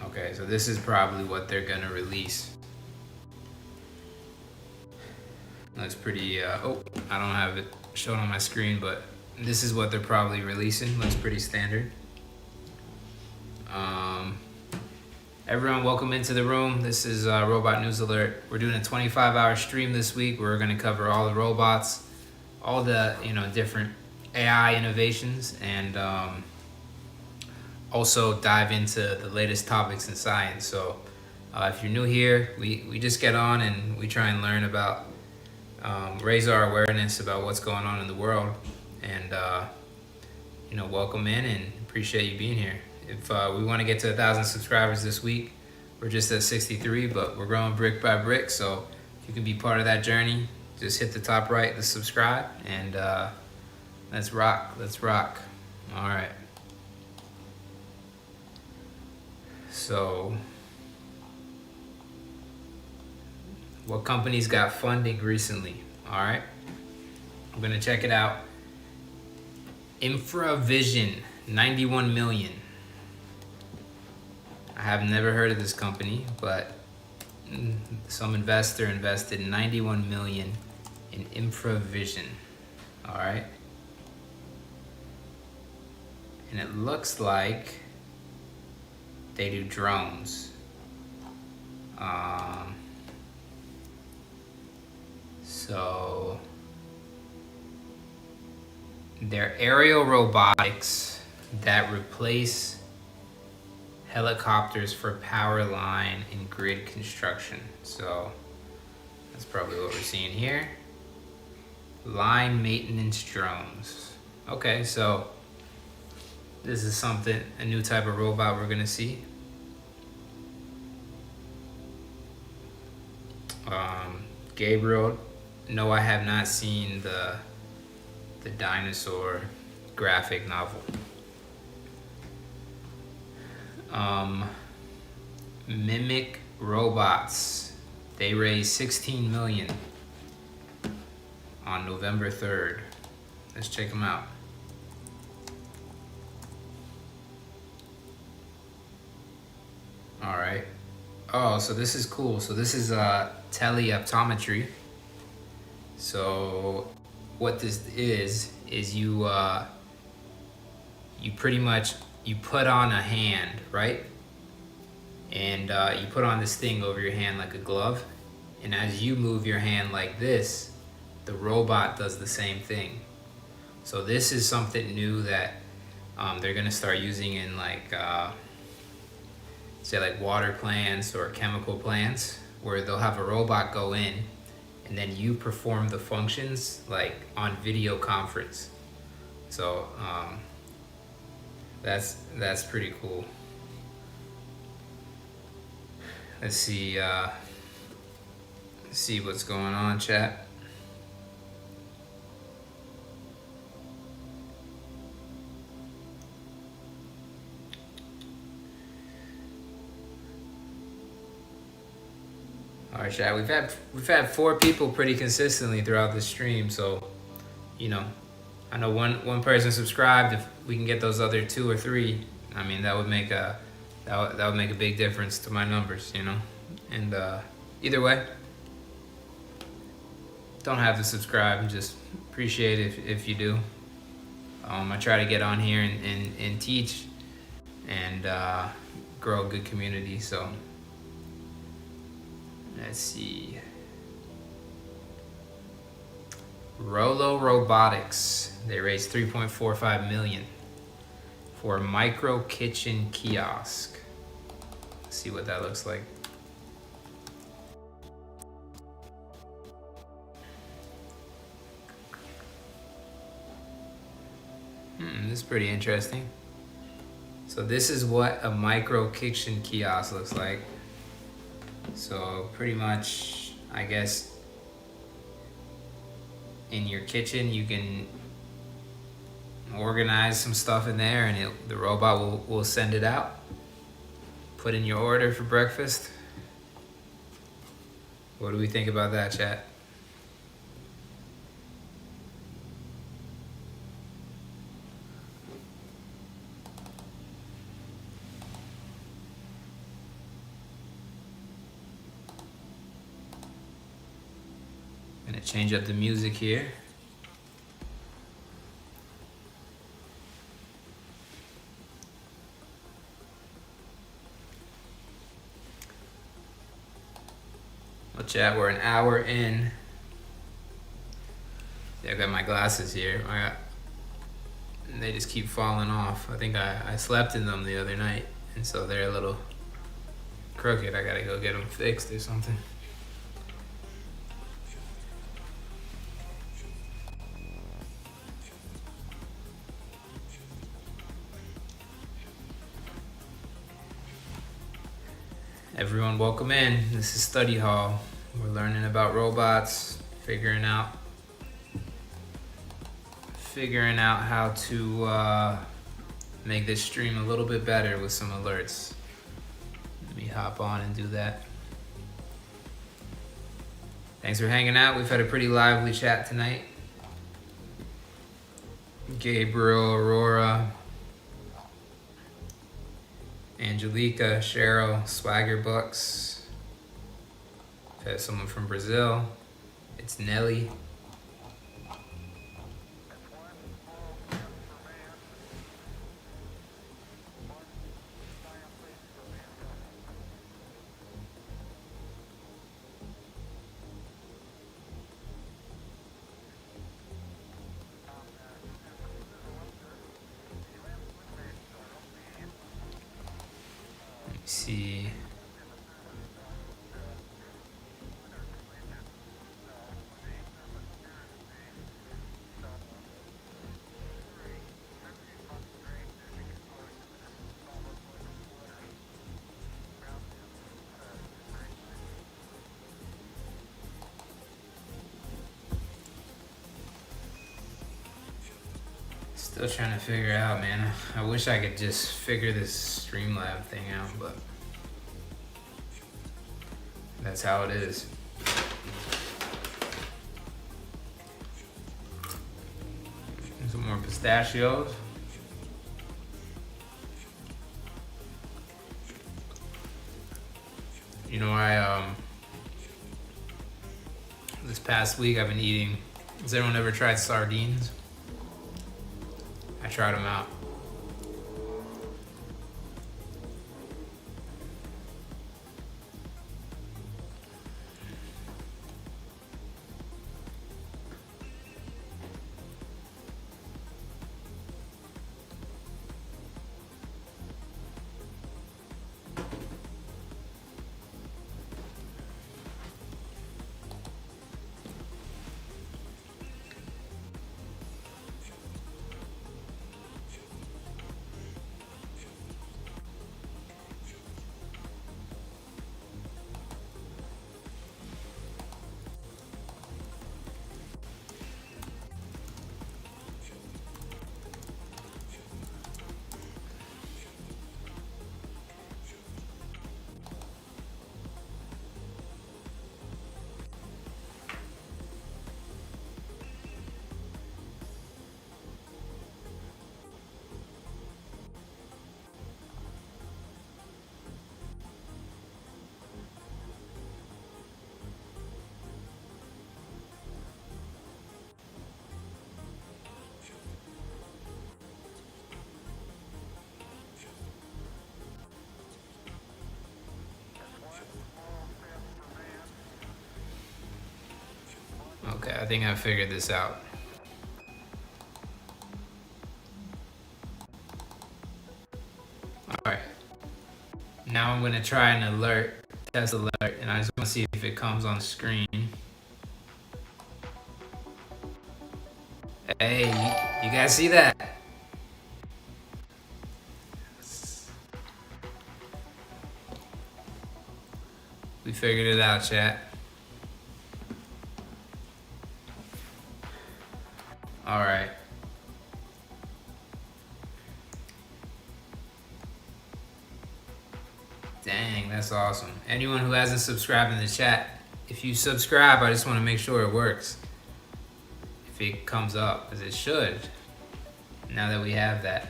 Okay, so this is probably what they're gonna release. Looks pretty, oh, I don't have it shown on my screen, but this is what they're probably releasing. Looks pretty standard. Everyone, welcome into the room. This is Robot News Alert. We're doing a 25-hour stream this week. We're gonna cover all the robots, all the, you know, different AI innovations, and also dive into the latest topics in science. So if you're new here, we just get on and we try and learn about, raise our awareness about what's going on in the world, and you know, welcome in and appreciate you being here. If we want to get to 1,000 subscribers this week, we're just at 63, but we're growing brick by brick. So If you can be part of that journey, just hit the top right, the subscribe, and let's rock. Let's rock. All right. So, what companies got funding recently? All right. I'm gonna check it out. InfraVision, 91 million. I have never heard of this company, but some investor invested 91 million in InfraVision. All right. And it looks like they do drones. So they're aerial robotics that replace helicopters for power line and grid construction. So that's probably what we're seeing here. Line maintenance drones. Okay, so this is something, a new type of robot we're gonna see. Gabriel, no, I have not seen the dinosaur graphic novel. Mimic Robots, they raised 16 million on November 3rd. Let's check them out. All right. Oh, so this is cool. So this is teleoptometry. So what this is you pretty much, you put on a hand, right? And you put on this thing over your hand like a glove. And as you move your hand like this, the robot does the same thing. So this is something new that they're gonna start using in like, say like water plants or chemical plants, where they'll have a robot go in and then you perform the functions like on video conference. So that's pretty cool. Let's see what's going on, chat. All right, chat. We've had 4 people pretty consistently throughout the stream, so you know, I know one person subscribed. If we can get those other 2 or 3, I mean, that would make a big difference to my numbers, you know. And either way, don't have to subscribe. Just appreciate it if you do. I try to get on here and teach and grow a good community. So let's see. Rolo Robotics, they raised 3.45 million for a micro kitchen kiosk. Let's see what that looks like. This is pretty interesting. So this is what a micro kitchen kiosk looks like. So pretty much, I guess, in your kitchen you can organize some stuff in there and the robot will send it out. Put in your order for breakfast. What do we think about that, chat? Gonna change up the music here. Well, chat, we're an hour in. Yeah, I got my glasses here. And they just keep falling off. I think I slept in them the other night, and so they're a little crooked. I gotta go get them fixed or something. Everyone, welcome in. This is Study Hall. We're learning about robots, figuring out how to make this stream a little bit better with some alerts. Let me hop on and do that. Thanks for hanging out. We've had a pretty lively chat tonight. Gabriel, Aurora, Angelica, Cheryl, Swagger Bucks. We've had someone from Brazil. It's Nelly. See. Still trying to figure it out, man. I wish I could just figure this Streamlab thing out, but that's how it is. And some more pistachios. You know, this past week I've been eating. Has anyone ever tried sardines? I tried them out. Okay, I think I figured this out. Alright. Now I'm gonna try an alert, test alert, and I just wanna see if it comes on the screen. Hey, you guys see that? We figured it out, chat. All right. Dang, that's awesome. Anyone who hasn't subscribed in the chat, if you subscribe, I just want to make sure it works. If it comes up, as it should, now that we have that.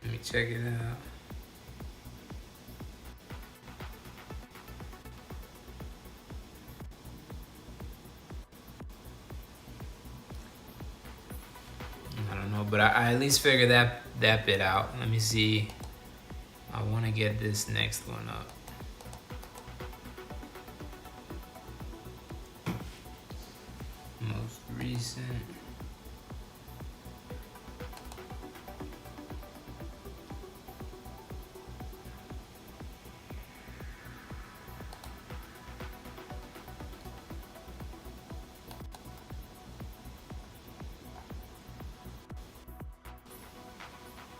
Let me check it out. I don't know, but I at least figured that bit out. Let me see. I want to get this next one up. recent.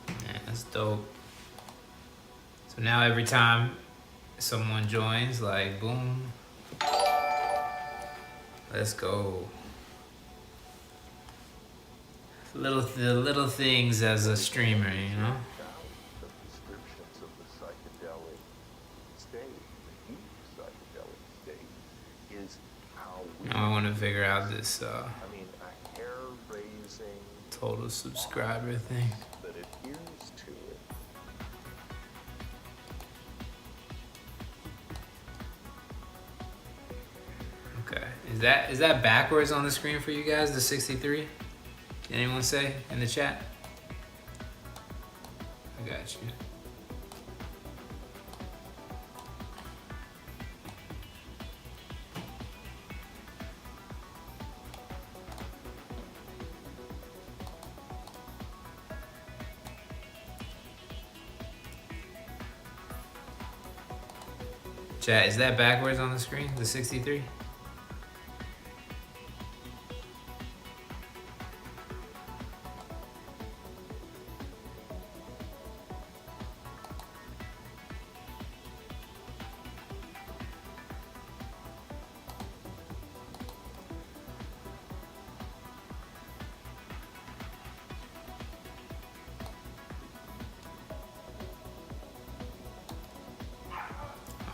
Yeah, that's dope. So now every time someone joins, like boom, let's go. The little things as a streamer, you know. The descriptions of the psychedelic state, the deep psychedelic state, is how weird. Now I want to figure out this I mean, a hair-raising total subscriber thing. that adheres to it. Okay, is that backwards on the screen for you guys? The 63? Can anyone say in the chat? I got you. Chat, is that backwards on the screen? The 63?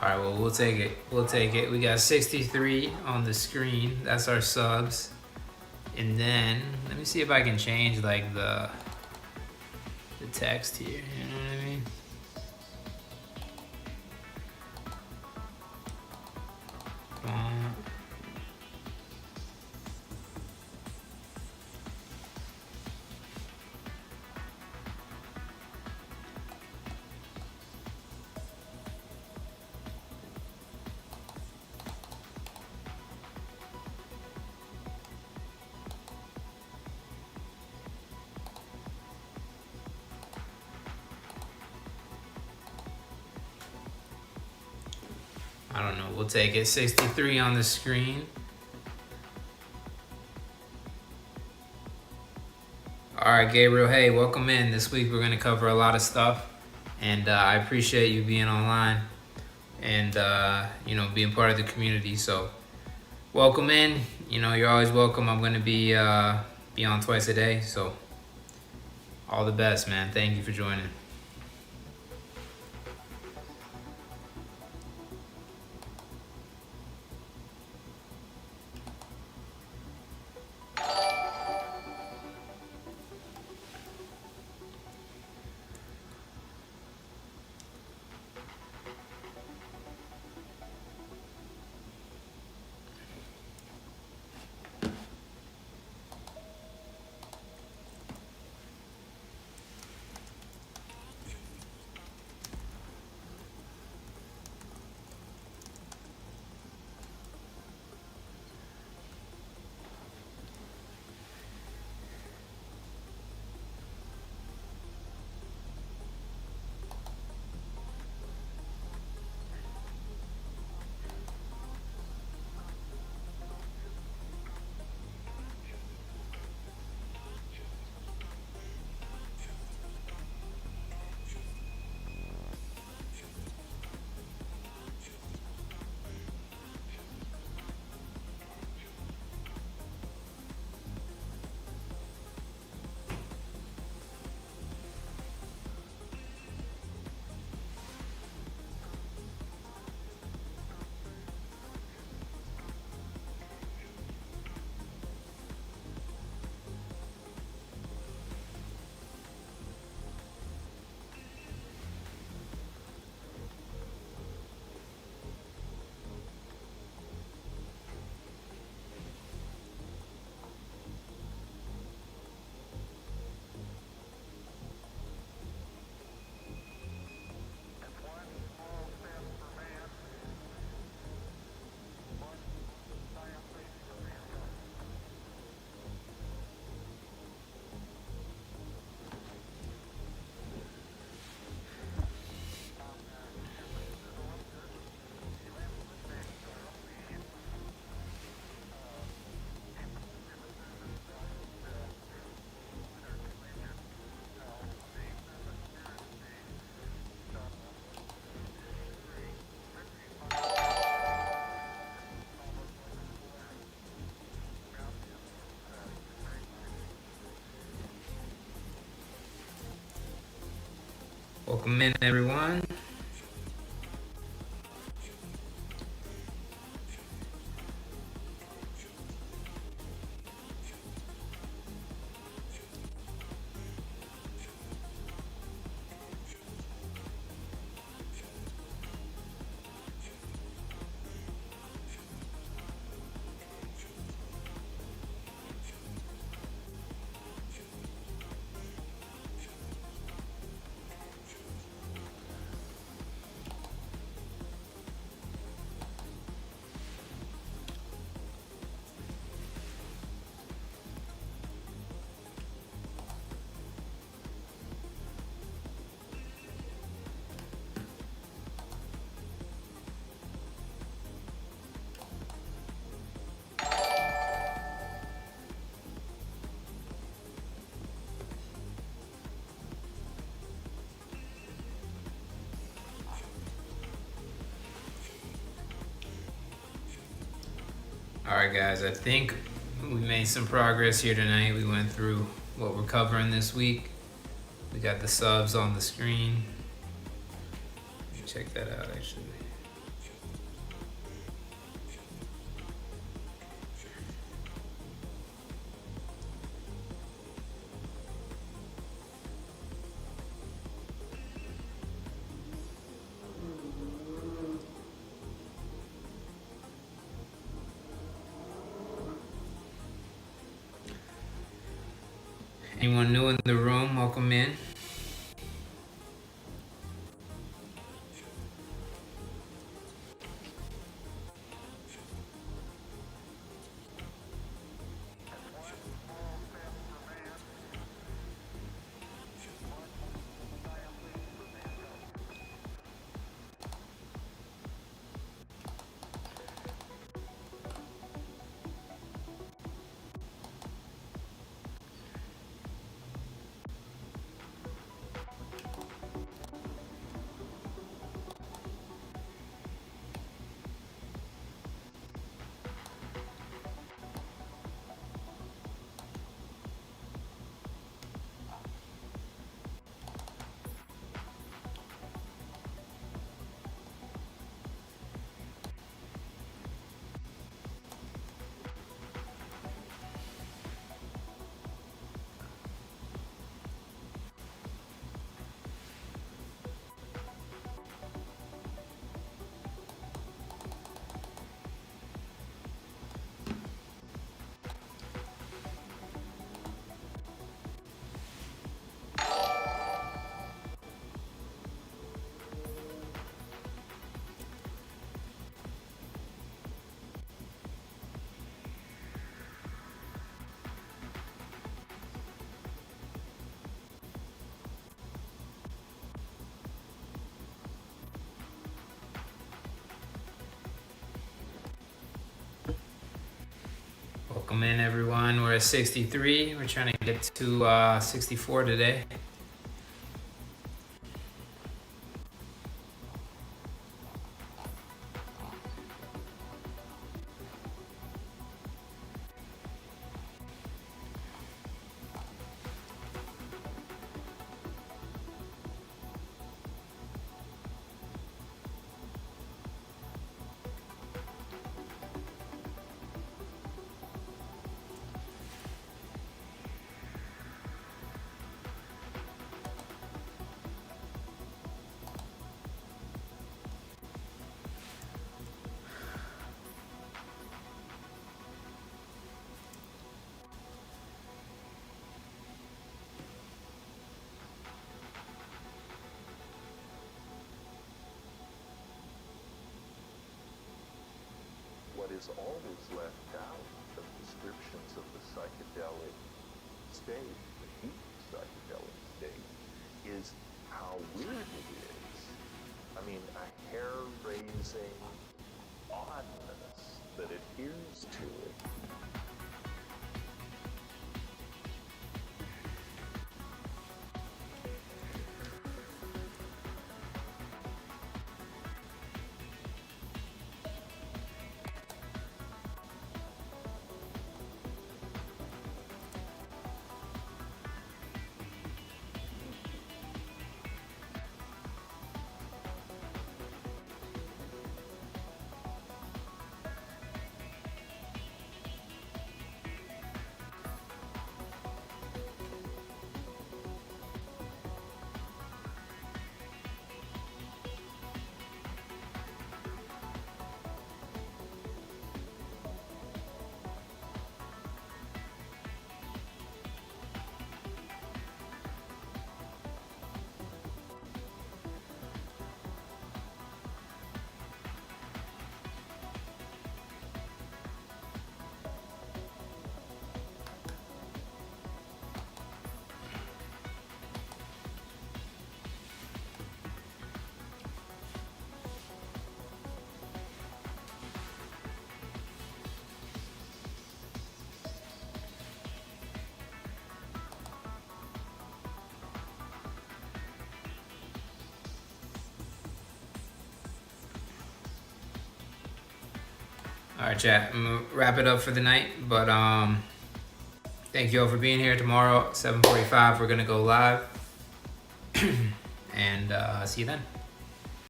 All right, well, we'll take it. We'll take it. We got 63 on the screen. That's our subs. And then, let me see if I can change, like, the text here. You know what I mean? Font. I don't know. We'll take it. 63 on the screen. All right, Gabriel. Hey, welcome in. This week we're going to cover a lot of stuff. And I appreciate you being online and, you know, being part of the community. So welcome in. You know, you're always welcome. I'm going to be on twice a day. So all the best, man. Thank you for joining. Welcome in, everyone. Alright guys, I think we made some progress here tonight. We went through what we're covering this week. We got the subs on the screen. Check that out actually. Anyone new in the room, welcome in. Welcome in everyone. We're at 63. We're trying to get to 64 today. What is always left out of descriptions of the psychedelic state, the deep psychedelic state, is how weird it is. I mean, a hair-raising oddness that adheres to it. All right, chat. I'm gonna wrap it up for the night, but thank you all for being here. Tomorrow, 7:45, we're gonna go live, and see you then.